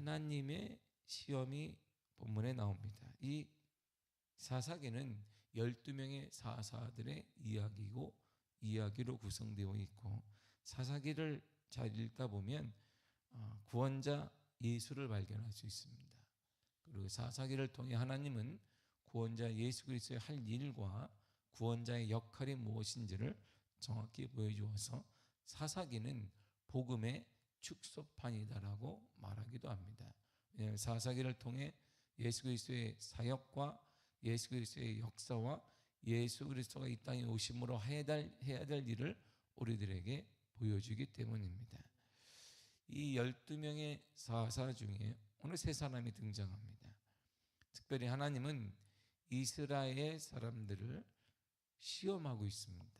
하나님의 시험이 본문에 나옵니다. 이 사사기는 12명의 사사들의 이야기로 구성되어 있고, 사사기를 잘 읽다 보면 구원자 예수를 발견할 수 있습니다. 그리고 사사기를 통해 하나님은 구원자 예수 그리스도의 할 일과 구원자의 역할이 무엇인지를 정확히 보여주어서 사사기는 복음의 축소판이다라고 말하기도 합니다. 왜냐하면 사사기를 통해 예수 그리스도의 사역과 예수 그리스도의 역사와 예수 그리스도가 이 땅에 오심으로 해야 될 일을 우리들에게 보여주기 때문입니다. 이 12명의 사사 중에 오늘 세 사람이 등장합니다. 특별히 하나님은 이스라엘 사람들을 시험하고 있습니다.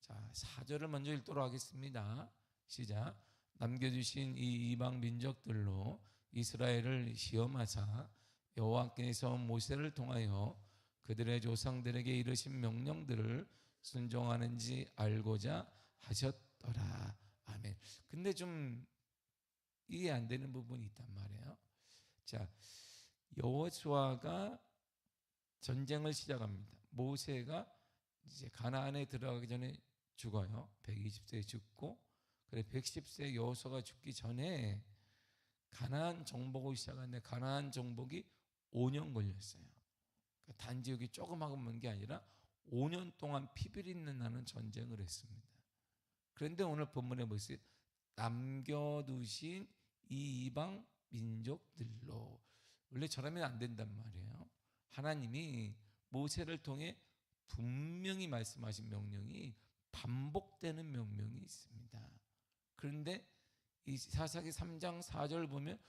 자, 4절을 먼저 읽도록 하겠습니다. 시작. 남겨주신 이 이방 민족들로 이스라엘을 시험하사 여호와께서 모세를 통하여 그들의 조상들에게 이르신 명령들을 순종하는지 알고자 하셨더라. 아멘. 근데 좀 이해 안 되는 부분이 있단 말이에요. 자, 여호수아가 전쟁을 시작합니다. 모세가 이제 가나안에 들어가기 전에 죽어요. 120세에 죽고, 그래 110세 여호수아가 죽기 전에 가나안 정복을 시작하는데 가나안 정복이 5년 걸렸어요. 그러니까 단지 여기 조금 하고 만 게 아니라 5년 동안 피비린내 나는 전쟁을 했습니다. 그런데 오늘 본문에 보세요. 남겨두신 이 이방 민족들로. 원래 저라면 안 된단 말이에요. 하나님이 모세를 통해 분명히 말씀하신 명령이 반복되는 명령이 있습니다. 그런데 이 사사기 3장 4절 보면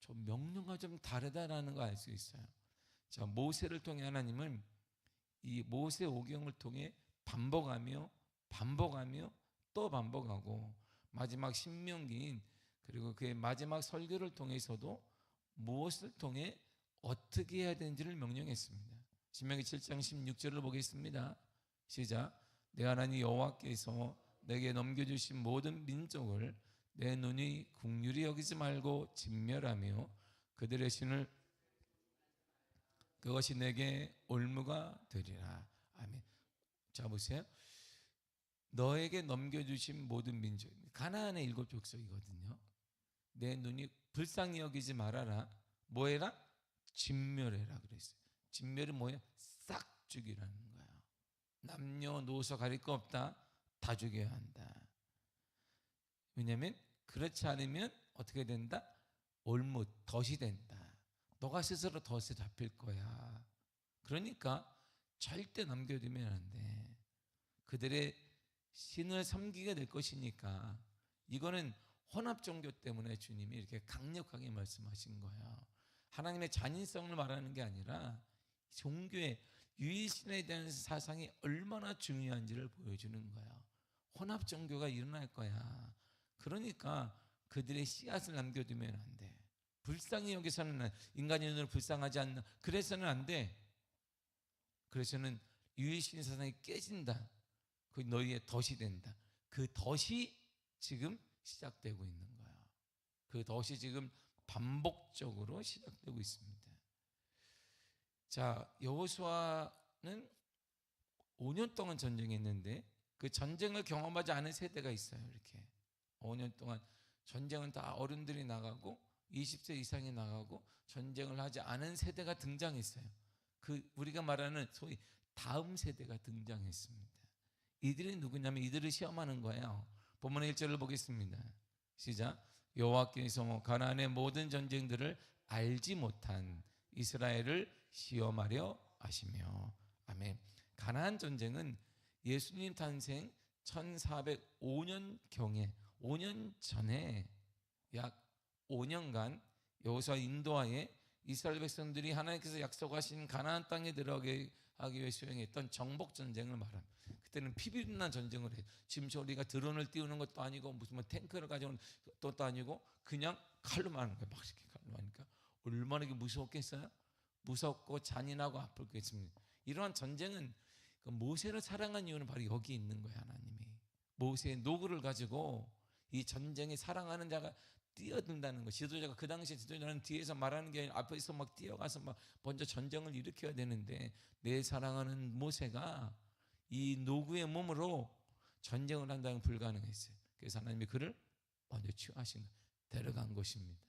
저 명령과 좀 다르다라는 거 알 수 있어요. 자, 모세를 통해 하나님은 이 모세 오경을 통해 반복하며 또 반복하고, 마지막 신명기인 그리고 그의 마지막 설교를 통해서도 무엇을 통해 어떻게 해야 되는지를 명령했습니다. 신명기 7장 16절을 보겠습니다. 시작. 내 하나님 여호와께서 내게 넘겨주신 모든 민족을 내 눈이 긍휼히 여기지 말고 진멸하며 그들의 신을 그것이 내게 올무가 되리라. 아멘. 자, 보세요. 너에게 넘겨주신 모든 민족, 가나안의 7족속이거든요. 내 눈이 불쌍히 여기지 말아라. 뭐해라? 진멸해라 그랬어요. 진멸은 뭐예요? 싹 죽이라는 거예요. 남녀노소 가릴 거 없다. 다 죽여야 한다. 왜냐하면 그렇지 않으면 어떻게 된다? 올무, 덫이 된다. 너가 스스로 덫에 잡힐 거야. 그러니까 절대 남겨두면 안 돼. 그들의 신을 섬기게 될 것이니까. 이거는 혼합 종교 때문에 주님이 이렇게 강력하게 말씀하신 거예요. 하나님의 잔인성을 말하는 게 아니라 종교의 유일신에 대한 사상이 얼마나 중요한지를 보여주는 거예요. 혼합 종교가 일어날 거야. 그러니까 그들의 씨앗을 남겨두면 안 돼. 불쌍히 여기서는 인간의 눈으로 불쌍하지 않나. 그래서는 안 돼. 그래서는 유일신 사상이 깨진다. 그 너희의 덫이 된다. 그 덫이 지금 시작되고 있는 거야. 그 덫이 지금 반복적으로 시작되고 있습니다. 자, 여호수아는 5년 동안 전쟁했는데 그 전쟁을 경험하지 않은 세대가 있어요. 이렇게 5년 동안 전쟁은 다 어른들이 나가고 20세 이상이 나가고 전쟁을 하지 않은 세대가 등장했어요. 그 우리가 말하는 소위 다음 세대가 등장했습니다. 이들이 누구냐면 이들을 시험하는 거예요. 본문의 1절을 보겠습니다. 시작. 여호와께서 가나안의 모든 전쟁들을 알지 못한 이스라엘을 시험하려 하시며. 아멘. 가나안 전쟁은 예수님 탄생 1405년경에 5년 전에 약 5년간 여호수아 인도하에 이스라엘 백성들이 하나님께서 약속하신 가나안 땅에 들어가게 하기 위해 수행했던 정복 전쟁을 말합니다. 그때는 피비린난 전쟁을 해요. 지금 우리가 드론을 띄우는 것도 아니고 무슨 뭐 탱크를 가져오는 것도 아니고 그냥 칼로만 하는 거예요. 막 이렇게 칼로 하니까 얼마나 무서웠겠어요? 무섭고 잔인하고 아팠겠습니다. 이러한 전쟁은 모세를 사랑한 이유는 바로 여기 있는 거예요. 하나님이 모세의 노고를 가지고 이 전쟁에 사랑하는 자가 뛰어든다는 거. 지도자가 그 당시에 지도자는 뒤에서 말하는 게 아니라 앞에서 막 뛰어가서 막 먼저 전쟁을 일으켜야 되는데 내 사랑하는 모세가 이 노구의 몸으로 전쟁을 한다는 건 불가능했어요. 그래서 하나님이 그를 먼저 취하신 거예요. 데려간 것입니다.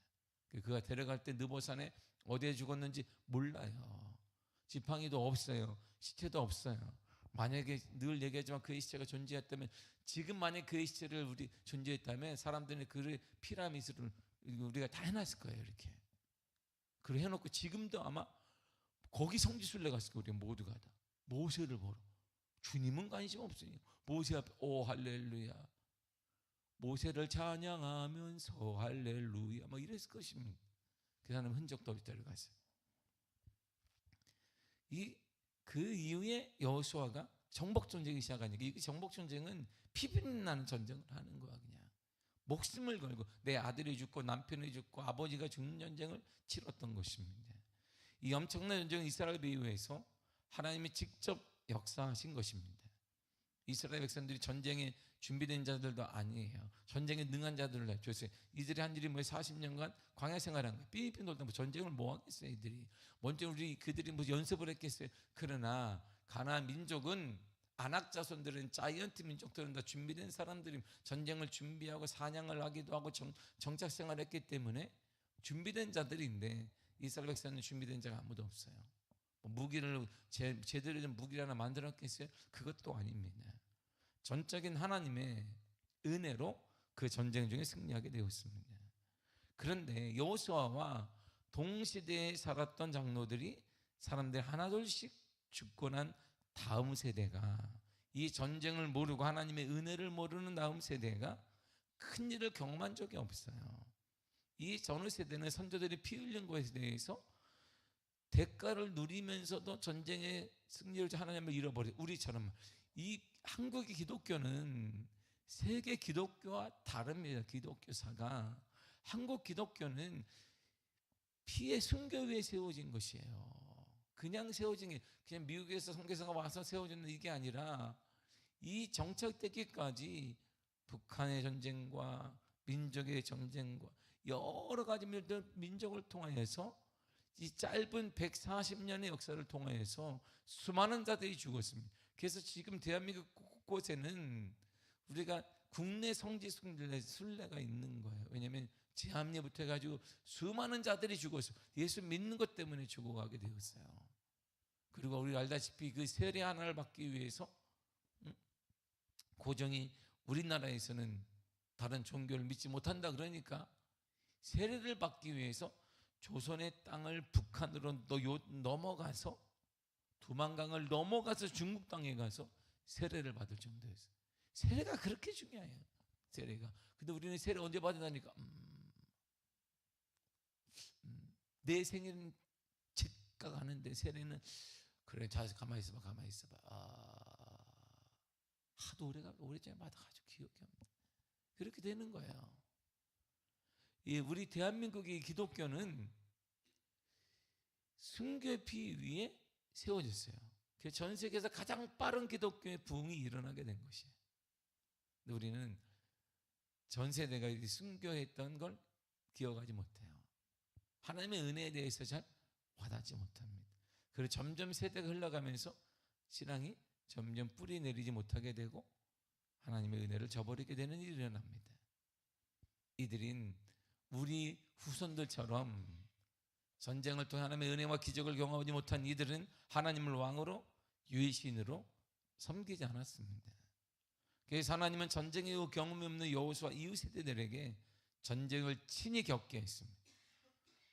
그가 데려갈 때 느보산에 어디에 죽었는지 몰라요. 지팡이도 없어요. 시체도 없어요. 만약에 늘 얘기하지만 그의 시체가 존재했다면, 지금 만약 그의 시체를 우리 존재했다면 사람들이 그의 피라미드를 우리가 다 해놨을 거예요. 이렇게 그걸 해놓고 지금도 아마 거기 성지순례 갔을 거예요. 우리 모두가 다 모세를 보러. 주님은 관심 없으니 모세 앞에 오 할렐루야, 모세를 찬양하면서 할렐루야 막 이랬을 것입니다. 그 사람 흔적도 없이 데려갔어요. 그 이후에 여호수아가 정복 전쟁이 시작하니까, 이 정복 전쟁은 피비린나는 전쟁을 하는 거야. 그냥 목숨을 걸고 내 아들이 죽고 남편이 죽고 아버지가 죽는 전쟁을 치렀던 것입니다. 이 엄청난 전쟁은 이스라엘 이후에서 하나님이 직접 역사하신 것입니다. 이스라엘 백성들이 전쟁에 준비된 자들도 아니에요. 전쟁에 능한 자들을 해줬어요. 이들이 한 일이 뭐예요? 40년간 광야 생활한 거예요. 삐삐 놀다 뭐 전쟁을 뭐 하겠어요. 이들이 먼저 그들이 뭐 연습을 했겠어요. 그러나 가나안 민족은 안악자손들은 자이언트 민족들은 다 준비된 사람들이 전쟁을 준비하고 사냥을 하기도 하고 정착 생활을 했기 때문에 준비된 자들인데, 이스라엘 백성은 준비된 자가 아무도 없어요. 무기를 제대로 된 무기를 하나 만들었겠어요? 그것도 아닙니다. 전적인 하나님의 은혜로 그 전쟁 중에 승리하게 되었습니다. 그런데 여호수아와 동시대에 살았던 장로들이 사람들 하나둘씩 죽고 난 다음 세대가, 이 전쟁을 모르고 하나님의 은혜를 모르는 다음 세대가 큰 일을 경험한 적이 없어요. 이 전후 세대는 선조들이 피 흘린 것에 대해서 대가를 누리면서도 전쟁의 승리를 하나님을 잃어버려. 우리처럼 이 한국의 기독교는 세계 기독교와 다릅니다. 기독교사가, 한국 기독교는 피의 순교 위에 세워진 것이에요. 그냥 세워진 게, 그냥 미국에서 선교사가 와서 세워진 이게 아니라 이 정착되기까지 북한의 전쟁과 민족의 전쟁과 여러 가지 민족을 통하여서 이 짧은 140년의 역사를 통해서 수많은 자들이 죽었습니다. 그래서 지금 대한민국 곳곳에는 우리가 국내 성지 순례가 있는 거예요. 왜냐하면 제합리부터 해가지고 수많은 자들이 죽었어요. 예수 믿는 것 때문에 죽어가게 되었어요. 그리고 우리가 알다시피 그 세례 하나를 받기 위해서 고정이 우리나라에서는 다른 종교를 믿지 못한다 그러니까 세례를 받기 위해서 조선의 땅을 북한으로 넘어가서 두만강을 넘어가서 중국 땅에 가서 세례를 받을 정도였어요. 세례가 그렇게 중요해요. 세례가. 근데 우리는 세례 언제 받으니까 내 생일은 즉각하는데 세례는 그래, 자 가만히 있어봐. 하도 오래전에 받아가지고 기억이 없네. 그렇게 되는 거예요. 우리 대한민국의 기독교는 순교의 피 위에 세워졌어요. 그래서 전 세계에서 가장 빠른 기독교의 부흥이 일어나게 된 것이에요. 근데 우리는 전 세대가 순교했던 걸 기억하지 못해요. 하나님의 은혜에 대해서 잘 와닿지 못합니다. 그리고 점점 세대가 흘러가면서 신앙이 점점 뿌리 내리지 못하게 되고 하나님의 은혜를 저버리게 되는 일이 일어납니다. 이들인 우리 후손들처럼 전쟁을 통해 하나님의 은혜와 기적을 경험하지 못한 이들은 하나님을 왕으로 유일신으로 섬기지 않았습니다. 그래서 하나님은 전쟁의 경험이 없는 여호수아 이후 세대들에게 전쟁을 친히 겪게 했습니다.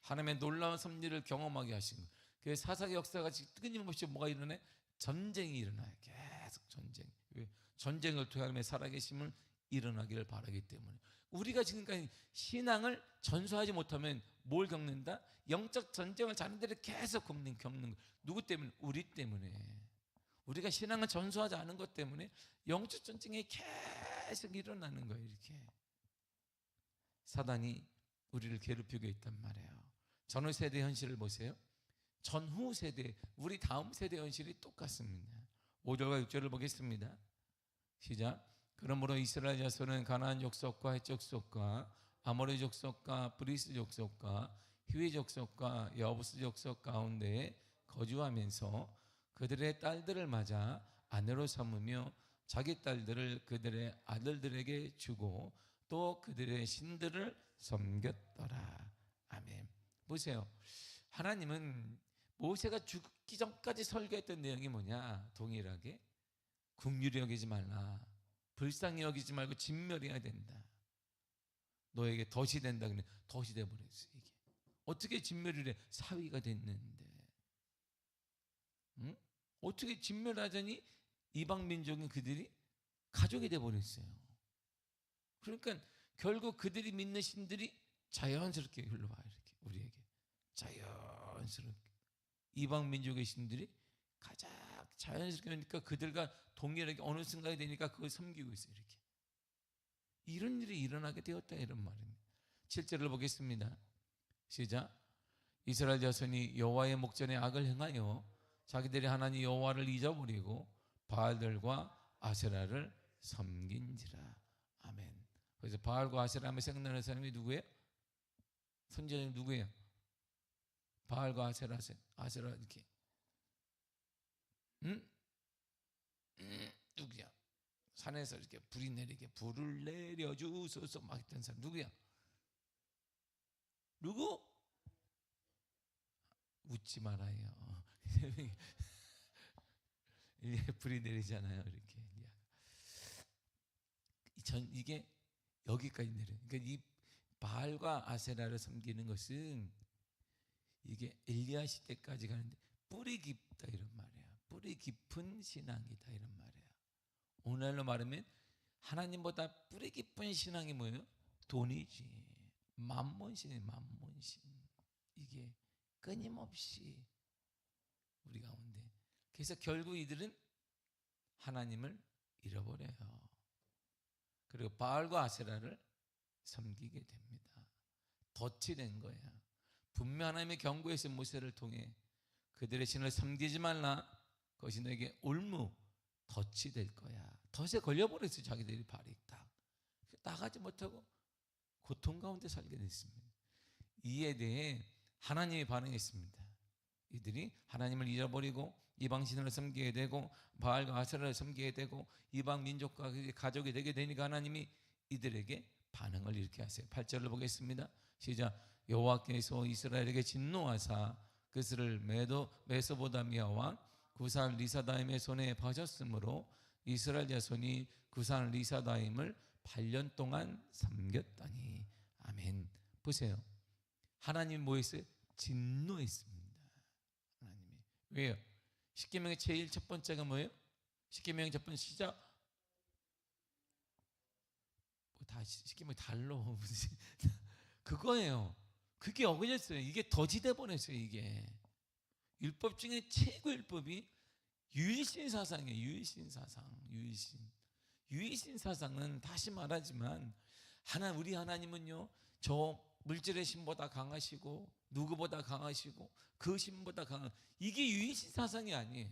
하나님의 놀라운 섭리를 경험하게 하신 것. 그래서 사사기 역사가 끊임없이 뭐가 일어나요? 전쟁이 일어나요. 계속 전쟁. 전쟁을 통해 하나님의 살아계심을 일어나기를 바라기 때문에. 우리가 지금까지 신앙을 전수하지 못하면 뭘 겪는다? 영적 전쟁을 자녀들이 계속 겪는 거. 누구 때문에? 우리 때문에. 우리가 신앙을 전수하지 않은 것 때문에 영적 전쟁이 계속 일어나는 거예요. 이렇게 사단이 우리를 괴롭히고 있단 말이에요. 전후 세대 현실을 보세요. 전후 세대, 우리 다음 세대 현실이 똑같습니다. 5절과 6절을 보겠습니다. 시작. 그러므로 이스라엘 자손은 가나안 족속과 헷 족속과 아모리 족속과 브리스 족속과 히위 족속과 여부스 족속 가운데 거주하면서 그들의 딸들을 맞아 아내로 삼으며 자기 딸들을 그들의 아들들에게 주고 또 그들의 신들을 섬겼더라. 아멘. 보세요. 하나님은 모세가 죽기 전까지 설교했던 내용이 뭐냐? 동일하게 긍휼히 여기지 말라, 불쌍히 여기지 말고 진멸해야 된다. 너에게 덫이 된다. 그러면 덫이 돼버렸어요. 이게 어떻게 진멸을 해? 사위가 됐는데, 응? 어떻게 진멸하자니 이방 민족인 그들이 가족이 돼버렸어요. 그러니까 결국 그들이 믿는 신들이 자연스럽게 흘러와. 이렇게 우리에게 자연스럽게 이방 민족의 신들이 가장 자연스럽게 하니까 그들과 동일하게 어느 순간이 되니까 그걸 섬기고 있어요. 이렇게 이런 일이 일어나게 되었다, 이런 말입니다. 7절을 보겠습니다. 시작. 이스라엘 자손이 여호와의 목전에 악을 행하여 자기들이 하나님 여호와를 잊어버리고 바알들과 아세라를 섬긴지라. 아멘. 그래서 바알과 아세라 하면 생각나는 사람이 누구예요? 선지자는 누구예요? 바알과 아세라 이렇게. 누구야? 산에서 이렇게 불이 내리게 불을 내려주소서 막 했던 사람 누구야? 누구? 웃지 말아요. 불이 내리잖아요. 이렇게. 이게 여기까지 내려요. 그러니까 이 바알과 아세라를 섬기는 것은 이게 엘리야 시대까지 가는데 뿌리 깊다, 이런 말이야. 뿌리 깊은 신앙이다, 이런 말이야. 오늘날로 말하면 하나님보다 뿌리 깊은 신앙이 뭐예요? 돈이지. 만몬신이 만몬신. 이게 끊임없이 우리 가운데. 그래서 결국 이들은 하나님을 잃어버려요. 그리고 바알과 아세라를 섬기게 됩니다. 덫이 된 거야. 분명 하나님의 경고에서 모세를 통해 그들의 신을 섬기지 말라. 그것이 너에게 올무, 덫이 될 거야. 덫에 걸려버렸어요. 자기들이 발이 딱 나가지 못하고 고통 가운데 살게 됐습니다. 이에 대해 하나님이 반응했습니다. 이들이 하나님을 잃어버리고 이방신을 섬기게 되고 바알과 아세라를 섬기게 되고 이방 민족과 가족이 되게 되니까 하나님이 이들에게 반응을 이렇게 하세요. 8절을 보겠습니다. 시작. 여호와께서 이스라엘에게 진노하사 그들을 메소보다미아 왕 구산 리사다임의 손에 파셨으므로 이스라엘 자손이 구산 리사다임을 8년 동안 섬겼다니. 아멘. 보세요. 하나님이 뭐 했어요? 진노했습니다. 하나님이. 왜요? 십계명의 제일 첫 번째가 뭐예요? 십계명의 첫 번째 시작. 다 십계명 달로 그거예요. 그게 어겨졌어요. 이게 덫이 돼버렸어요. 이게 율법 중에 최고 율법이 유일신 사상이에요. 유일신 사상. 유일신 사상은 다시 말하지만 우리 하나님은요, 저 물질의 신보다 강하시고 누구보다 강하시고 그 신보다 강한, 이게 유일신 사상이 아니에요.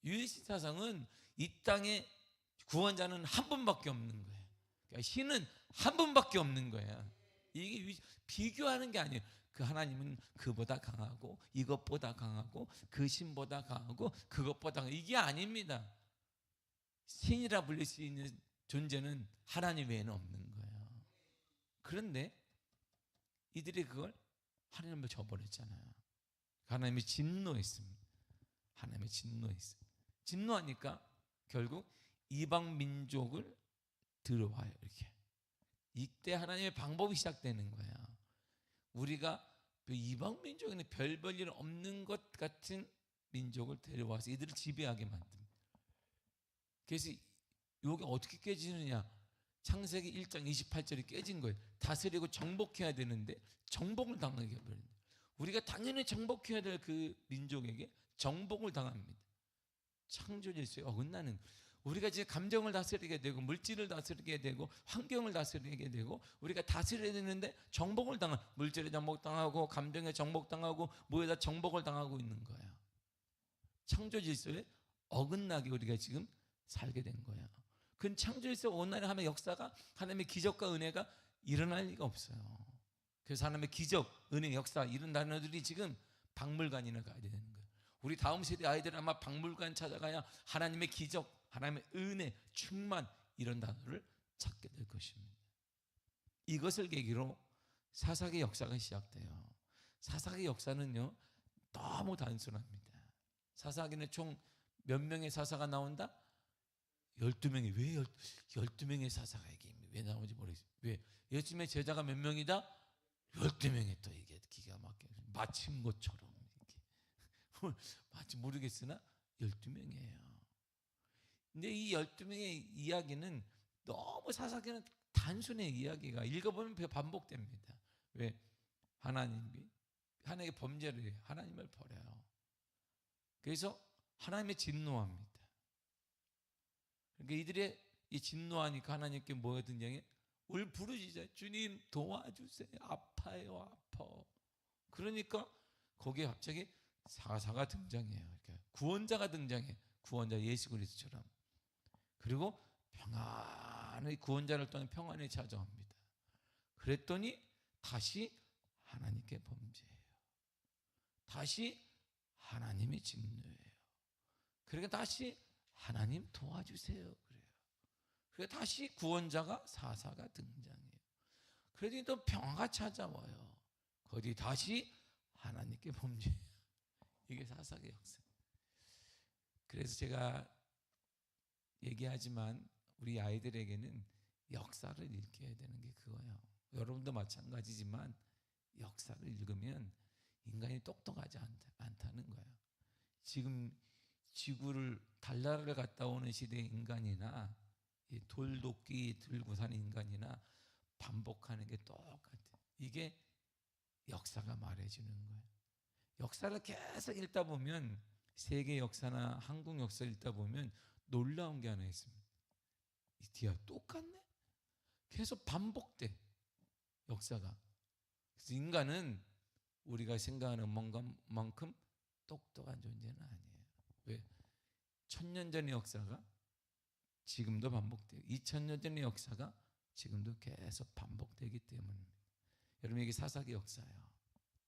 유일신 사상은 이 땅에 구원자는 한 분밖에 없는 거예요. 그러니까 신은 한 분밖에 없는 거야. 이게 비교하는 게 아니에요. 그 하나님은 그보다 강하고 이것보다 강하고 그 신보다 강하고 그것보다 강하고, 이게 아닙니다. 신이라 불릴 수 있는 존재는 하나님 외에는 없는 거예요. 그런데 이들이 그걸 하나님을 저버렸잖아요. 하나님이 진노했습니다. 하나님이 진노했어요. 진노하니까 결국 이방 민족을 들어와요. 이렇게. 이때 하나님의 방법이 시작되는 거야. 우리가 이방 민족에는 별 일 없는 것 같은 민족을 데려와서 이들을 지배하게 만듭니다. 그래서 이게 어떻게 깨지느냐? 창세기 1장 28절이 깨진 거예요. 다스리고 정복해야 되는데 정복을 당하게 해버립니다. 우리가 당연히 정복해야 될 그 민족에게 정복을 당합니다. 창조 질서에 어긋나는, 우리가 이제 감정을 다스리게 되고 물질을 다스리게 되고 환경을 다스리게 되고 우리가 다스려야 되는데 정복을 당한, 물질에 정복당하고 감정에 정복당하고 뭐에다 정복을 당하고 있는 거야. 창조 질서에 어긋나게 우리가 지금 살게 된 거야. 그 창조 질서 원활히 하면 역사가, 하나님의 기적과 은혜가 일어날 리가 없어요. 그래서 하나님의 기적, 은혜, 역사 이런 단어들이 지금 박물관이나 가야 되는 거예요. 우리 다음 세대 아이들은 아마 박물관 찾아가야 하나님의 기적, 하나님의 은혜, 충만 이런 단어를 찾게 될 것입니다. 이것을 계기로 사사기의 역사가 시작돼요. 사사기의 역사는요 너무 단순합니다. 사사기는 총 몇 명의 사사가 나온다? 12명이. 왜 12명의 사사가 이게 왜 나오는지 모르겠어요. 왜? 예수님의 제자가 몇 명이다? 12명이 또 이게 기가 막혀 마침 것처럼 이렇게 마치 모르겠으나 12명이에요. 근데 이 12명의 이야기는 너무 사사기는 단순해. 이야기가 읽어보면 반복됩니다. 왜? 하나님의 범죄를 해요. 하나님을 버려요. 그래서 하나님의 진노합니다. 그러니까 이들의 이 진노하니까 하나님께 뭐가 등장해? 울 부르짖어요. 주님 도와주세요. 아파요, 아파. 그러니까 거기에 갑자기 사사가 등장해요. 그러니까 구원자가 등장해. 구원자 예수 그리스도처럼. 그리고 평안의 구원자를 통해 평안이 찾아옵니다. 그랬더니 다시 하나님께 범죄해요. 다시 하나님이 진노해요. 그러니까 다시 하나님 도와주세요. 그래요. 그러니까 다시 구원자가 사사가 등장해요. 그러더니 또 평화가 찾아와요. 거기 다시 하나님께 범죄해요. 이게 사사의 역사. 그래서 제가 얘기하지만 우리 아이들에게는 역사를 읽게 되는 게 그거예요. 여러분도 마찬가지지만 역사를 읽으면 인간이 똑똑하지 않다는 거예요. 지금 지구를 달나라를 갔다 오는 시대의 인간이나 돌도끼 들고 사는 인간이나 반복하는 게 똑같아요. 이게 역사가 말해주는 거예요. 역사를 계속 읽다 보면 세계 역사나 한국 역사를 읽다 보면 놀라운 게 하나 있습니다. 이 뒤야 똑같네? 계속 반복돼 역사가. 그래서 인간은 우리가 생각하는 만큼 똑똑한 존재는 아니에요. 왜? 1000년 전의 역사가 지금도 반복돼요. 2000년 전의 역사가 지금도 계속 반복되기 때문입니다. 여러분 이게 사사기 역사예요.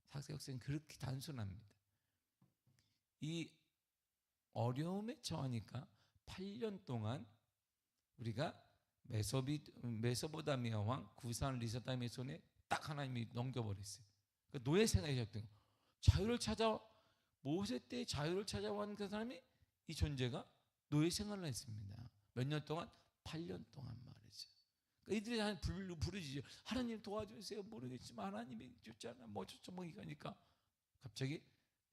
사사기 역사는 그렇게 단순합니다. 이 어려움에 처하니까 8년 동안 우리가 메소포타미아 왕 구산 리사다임의 손에 딱 하나님이 넘겨버렸어요. 그러니까 노예 생활이 시작된 거예요. 자유를 찾아 모세 때 자유를 찾아온 그 사람이 이 존재가 노예 생활을 했습니다. 몇 년 동안? 8년 동안 말이죠. 그러니까 이들이 하나님 부르짖죠. 하나님 도와주세요. 모르겠지만 하나님이 줬잖아. 뭐 저쩌 뭐 이거니까 갑자기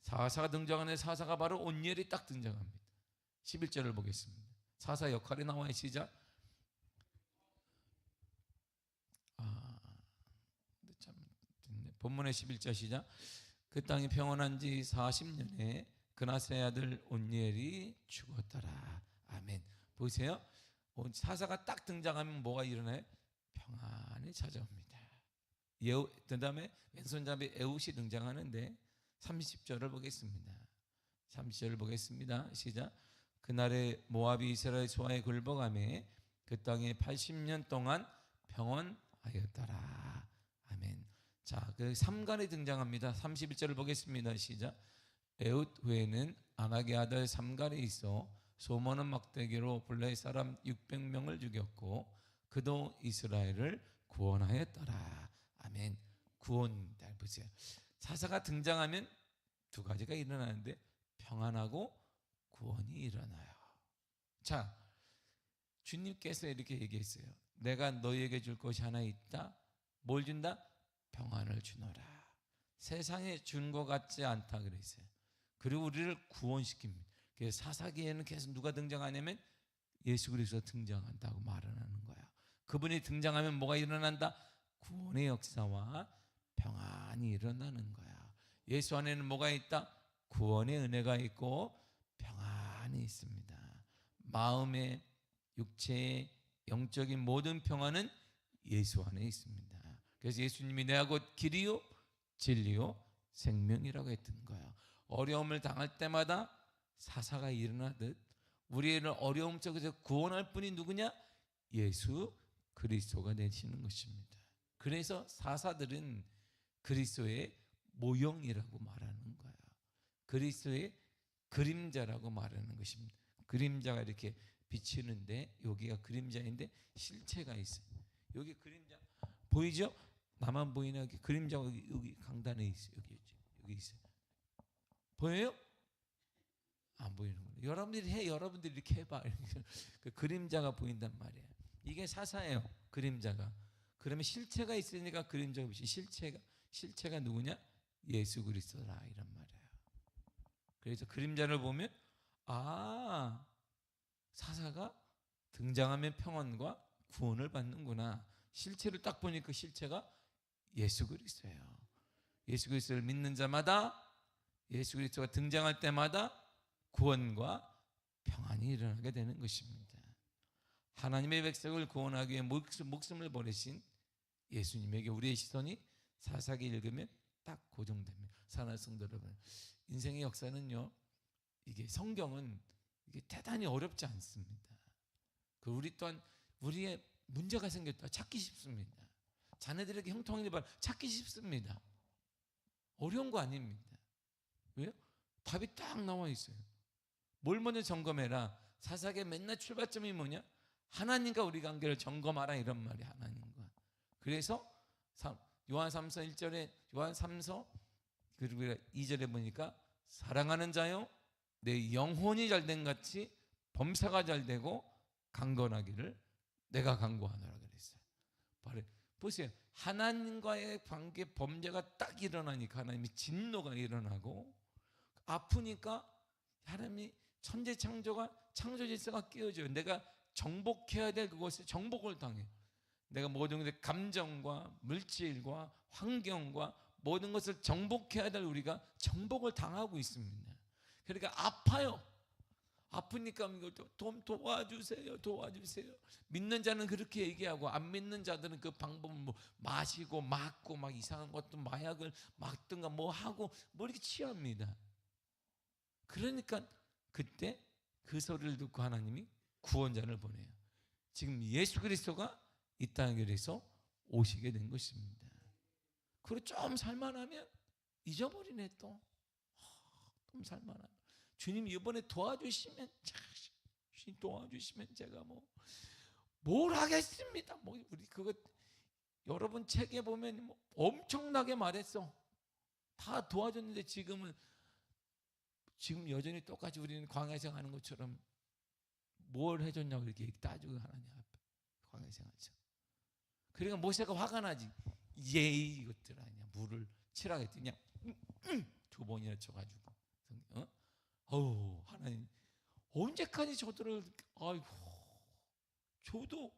사사가 등장하는 사사가 바로 온니엘이 딱 등장합니다. 11절을 보겠습니다. 사사 역할이 나와요. 시작. 본문의 11절 시작. 그 땅이 평온한 지 40년에 그나스의 아들 온니엘이 죽었더라. 아멘. 보세요. 사사가 딱 등장하면 뭐가 일어나요? 평안이 찾아옵니다. 그 다음에 왼손잡이 에훗이 등장하는데 30절을 보겠습니다. 30절을 보겠습니다. 시작. 그날에 모압이 이스라엘 소아에 굴복하매 그 땅에 80년 동안 평온하였더라. 아멘. 자, 그 삼갈이 등장합니다. 31절을 보겠습니다. 시작. 에훗 후에는 아낙의 아들 삼갈이 있어 소모는 막대기로 블레 사람 600명을 죽였고 그도 이스라엘을 구원하였더라. 아멘. 구원. 보세요. 사사가 등장하면 두 가지가 일어나는데 평안하고 구원이 일어나요. 자, 주님께서 이렇게 얘기했어요. 내가 너희에게 줄 것이 하나 있다. 뭘 준다? 평안을 주노라. 세상에 준 것 같지 않다 그랬어요. 그리고 우리를 구원시킵니다. 그래서 사사기에는 계속 누가 등장하냐면 예수 그리스도가 등장한다고 말을 하는 거야. 그분이 등장하면 뭐가 일어난다? 구원의 역사와 평안이 일어나는 거야. 예수 안에는 뭐가 있다? 구원의 은혜가 있고 평안이 있습니다. 마음의, 육체의, 영적인 모든 평안은 예수 안에 있습니다. 그래서 예수님이 내가 곧 길이요 진리요 생명이라고 했던 거예요. 어려움을 당할 때마다 사사가 일어나듯 우리를 어려움 속에서 구원할 분이 누구냐? 예수 그리스도가 되시는 것입니다. 그래서 사사들은 그리스도의 모형이라고 말하는 거야. 그리스도의 그림자라고 말하는 것입니다. 그림자가 이렇게 비치는데 여기가 그림자인데 실체가 있어요. 여기 그림자 보이죠? 나만 보이나? 여기 그림자가 여기 강단에 있어요. 여기 있어요. 보여요? 안 보이는 거예요. 여러분들이 해. 여러분들이 이렇게 해봐. 그 그림자가 보인단 말이에요. 이게 사사예요. 그림자가. 그러면 실체가 있으니까 그림자가 보이지. 실체가 누구냐? 예수 그리스도라 이란 말이에요. 그래서 그림자를 보면 사사가 등장하면 평안과 구원을 받는구나. 실체를 딱 보니까 실체가 예수 그리스도예요. 예수 그리스도를 믿는 자마다 예수 그리스도가 등장할 때마다 구원과 평안이 일어나게 되는 것입니다. 하나님의 백성을 구원하기 위해 목숨을 버리신 예수님에게 우리의 시선이 사사기 읽으면 딱 고정됩니다. 사랑하는 성도 여러분, 인생의 역사는요, 이게 성경은 이게 대단히 어렵지 않습니다. 우리 또한 우리의 문제가 생겼다 찾기 쉽습니다. 자녀들에게 형통일 바 찾기 쉽습니다. 어려운 거 아닙니다. 왜요? 답이 딱 나와 있어요. 뭘 먼저 점검해라. 사사기의 맨날 출발점이 뭐냐? 하나님과 우리 관계를 점검하라 이런 말이 하나님과. 그래서 요한 3서 1절에 요한 3서 그리고 2절에 보니까 사랑하는 자요 내 영혼이 잘된 같이 범사가 잘되고 강건하기를 내가 간구하노라 그랬어요. 바로 보세요. 하나님과의 관계 범죄가 딱 일어나니까 하나님이 진노가 일어나고 아프니까 하나님이 천재 창조가 창조 질서가 깨어져요. 내가 정복해야 될 그것에 정복을 당해요. 내가 모든 것의 감정과 물질과 환경과 모든 것을 정복해야 될 우리가 정복을 당하고 있습니다. 그러니까 아파요. 아프니까 좀 도와주세요. 믿는 자는 그렇게 얘기하고 안 믿는 자들은 그 방법을 뭐 마시고 맞고 막 이상한 것도 마약을 막든가 뭐 하고 뭐 이렇게 취합니다. 그러니까 그때 그 소리를 듣고 하나님이 구원자를 보내요. 지금 예수 그리스도가 이 땅에서 오시게 된 것입니다. 그리고 좀 살만하면 잊어버리네 또. 좀 살만하면 주님 이번에 도와주시면 제가 뭘 하겠습니다. 우리 그거 여러분 책에 보면 엄청나게 말했어. 다 도와줬는데 지금 여전히 똑같이 우리는 광야생 하는 것처럼 뭘 해줬냐고 이렇게 따지고 하나님 앞에 광야생활처럼. 그러니까 모세가 화가 나지. 이것들 아니야. 물을 치라고 했더니 그냥 2번이나 쳐가지고 하나님 언제까지 저들을 저도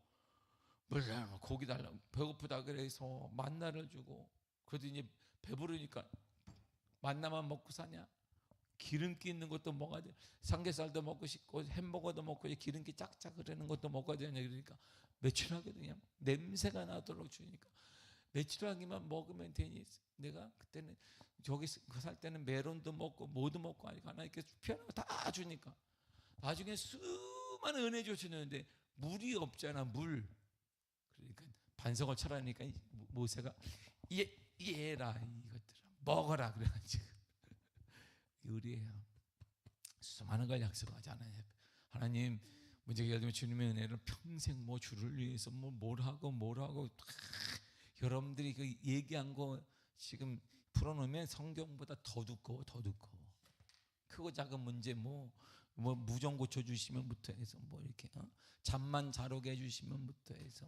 물론 고기 달라고 배고프다 그래서 만나를 주고 그러더니 배부르니까 만나만 먹고 사냐? 기름기 있는 것도 먹어야 돼. 삼겹살도 먹고 싶고 햄버거도 먹고 기름기 짝짝 흐르는 것도 먹어야 되냐 그러니까 며칠하게 그냥 냄새가 나도록 주니까 며칠하기만 먹으면 되니 내가 그때는 저기 살 때는 메론도 먹고 뭐도 먹고 하니까 하나님께 편하고 다 주니까 나중에 수많은 은혜 주시는데 물이 없잖아. 물. 그러니까 반석을 쳐라니까 모세가 얘라 이것들아 먹어라 그래가지고 의리예요. 수많은 걸 약속하잖아요. 하나님 문제가 되면 주님의 은혜는 평생 주를 위해서 뭘 하고 여러분들이 그 얘기한 거 지금 풀어놓으면 성경보다 더 두꺼워. 크고 작은 문제 무좀 고쳐주시면부터 해서 이렇게 잠만 잘 오게 해주시면부터 해서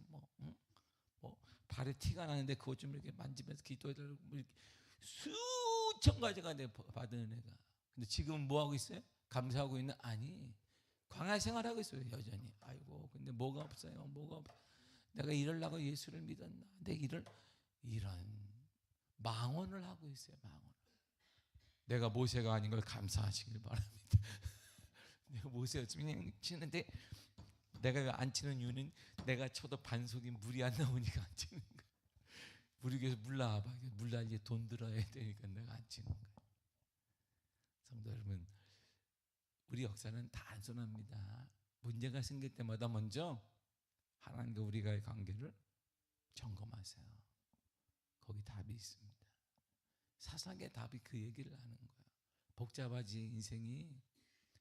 발에 티가 나는데 그것 좀 이렇게 만지면서 기도해달라고 이렇게 수천 가지가 내가 받은 은혜가. 근데 지금은 뭐 하고 있어요? 감사하고 있는? 아니, 광야 생활하고 있어요 여전히. 아이고 근데 뭐가 없어요. 내가 이러려고 예수를 믿었나? 내가 이런 망언을 하고 있어요. 망언. 내가 모세가 아닌 걸 감사하시길 바랍니다. 내가 모세였으면 치는데 내가 안 치는 이유는 내가 쳐도 반속이 물이 안 나오니까 안 치는 거야. 물이 계속 물 나와봐. 물 나오게 돈 들어야 되니까 내가 안 치는 거야. 성도 여러분, 우리 역사는 단순합니다. 문제가 생길 때마다 먼저 하나님과 우리가의 관계를 점검하세요. 거기 답이 있습니다. 사사기의 답이 그 얘기를 하는 거예요. 복잡하지, 인생이.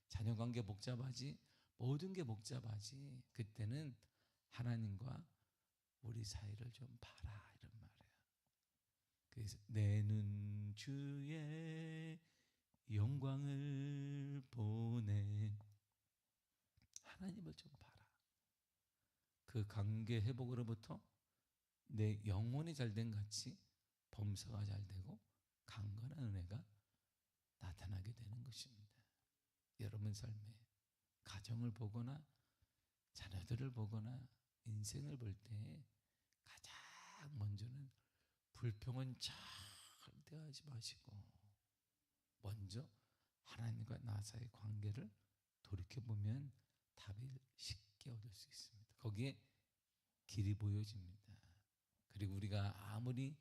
자녀관계 복잡하지, 모든 게 복잡하지. 그때는 하나님과 우리 사이를 좀 봐라, 이런 말이에요. 그래서 내 눈 주의 영광을 보내. 하나님을 좀 봐라. 그 관계 회복으로부터 내 영혼이 잘된 같이 범사가 잘 되고 강건한 은혜가 나타나게 되는 것입니다. 여러분 삶에 가정을 보거나 자녀들을 보거나 인생을 볼 때 가장 먼저는 불평은 절대 하지 마시고 먼저 하나님과 나 사이의 관계를 돌이켜보면 답을 쉽게 얻을 수 있습니다. 거기에 길이 보여집니다. 그리고 우리가 아무리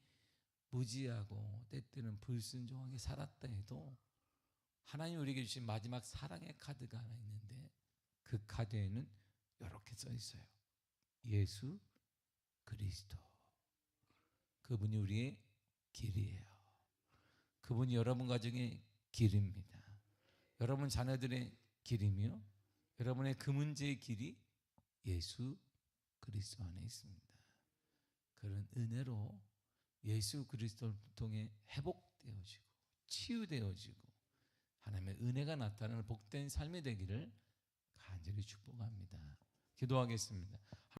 무지하고 때때는 불순종하게 살았다 해도 하나님 우리에게 주신 마지막 사랑의 카드가 하나 있는데 그 카드에는 이렇게 써 있어요. 예수 그리스도. 그분이 우리의 길이에요. 그분이 여러분 가정의 길입니다. 여러분 자녀들의 길이며 여러분의 그 문제의 길이 예수 그리스도 안에 있습니다. 그런 은혜로 예수 그리스도를 통해 회복되어지고 치유되어지고 하나님의 은혜가 나타나는 복된 삶이 되기를 간절히 축복합니다. 기도하겠습니다.